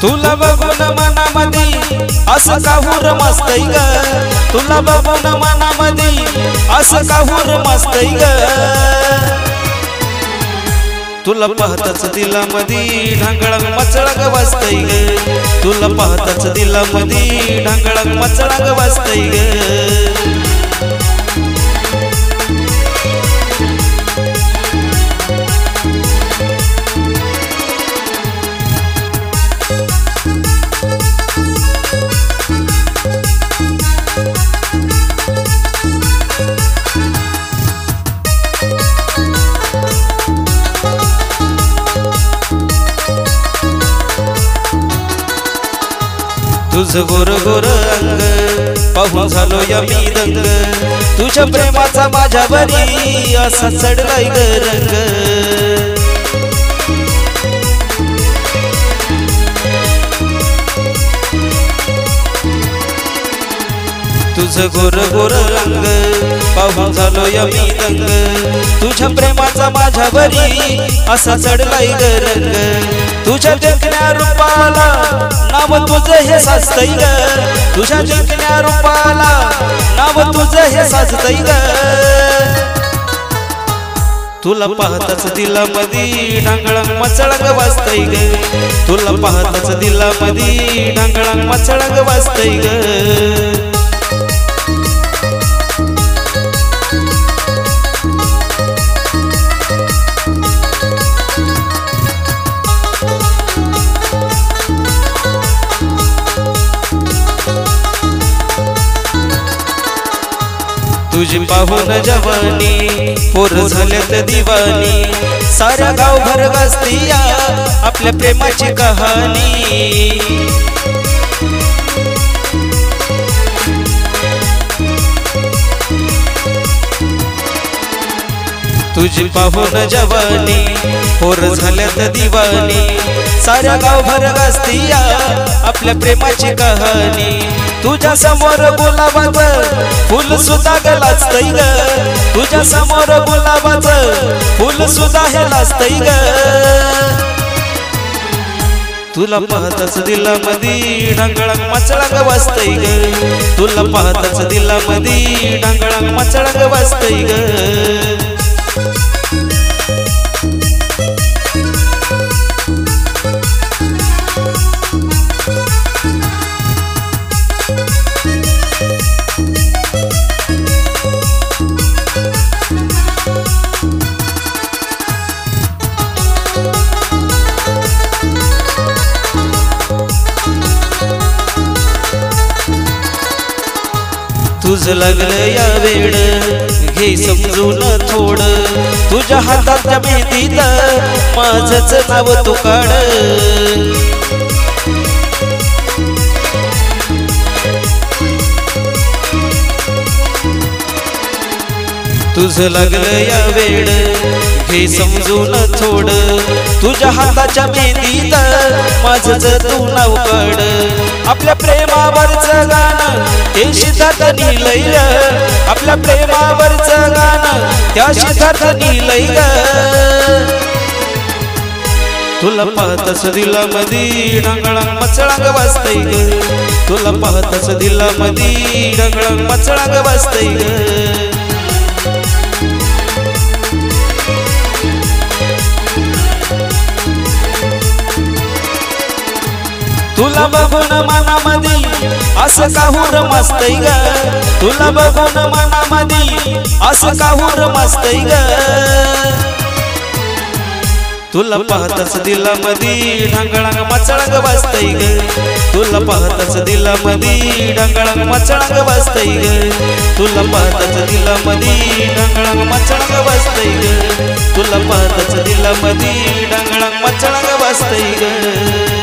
तुला बघून मनामध्ये असं काहूर मस्तय ग, तुला बघून मनामध्ये असं काहूर मस्तय ग, तुला पाहताच दिलामध्ये ढांगळांग मचळांग वाजतय ग, तुला पाहताच दिलामध्ये ढांगळांग मचळांग वाजतय ग। तुझ गोर गोर अंग पाहून झालो या मी दंग, तुझ्या प्रेमाचा माझ्यावरी असा चढलाय ग रंग। तुझ गोर गोर अंग पाहून झालो या मी दंग, तुझ्या प्रेमाचा माझ्यावरी असा चढलाय ग रंग। तुझ्या देखण्या रूपाला नाव तुझं हे साजतय ग, तुझ्या देखण्या रूपाला नाव तुझं हे साजतय ग, तुला पाहताच दिलामध्ये ढांगळांग मचळांग वाजतय ग, तुला पाहताच दिलामध्ये ढांगळांग मचळांग वाजतय ग। तुझी पाहून जवानी पोर झाल्यात दिवानी, सारा गाव भर गाजतीया आपल्या प्रेमाची कहाणी। तुझी पाहून जवानी पोर झाल्यात दिवानी, साऱ्या गाव भर गाजतीया आपल्या प्रेमाची कहाणी। तुझ्या समोर गुलाबाचं फुल सुद्धा ग लाजतय ग, तुझ्या समोर गुलाबाचं फुल सुद्धा हे लाजतय ग, तुला पाहताच दिलामध्ये ढांगळांग मचळांग वाजतय ग, तुला पाहताच दिलामध्ये ढांगळांग मचळांग वाजतय ग। तुझ लागलं या वेड घे समजून थोडं, तुझ्या हाताच्या मेहंदीत माझंच नाव तू काढ। तुझ लागलं या वेड घे समजून थोडं, तुझ्या हाताच्या मेहंदीत माझंच तू नाव काढ। आपल्या प्रेमावरचं गाणं हे सिद्धार्थ लिहिलंय, आपल्या प्रेमावरचं गाणं त्या सिद्धार्थ लिहिलंय ग, तुला पाहताच दिलामध्ये ढांगळांग मचळांग वाजतय ग, तुला पाहताच दिलामध्ये ढांगळांग मचळांग वाजतय ग। तुला बघून मनामध्ये असं काहूर मस्तय ग, तुला बघून मनामध्ये असं काहूर मस्तय ग, तुला पाहताच दिलामध्ये ढांगळांग मचळांग वाजतय ग, तुला पाहताच दिलामध्ये ढांगळांग मचळांग वाजतय ग, तुला पाहताच दिलामध्ये ढांगळांग मचळांग वाजतय ग, तुला पाहताच दिलामध्ये ढांगळांग मचळांग वाजतय ग।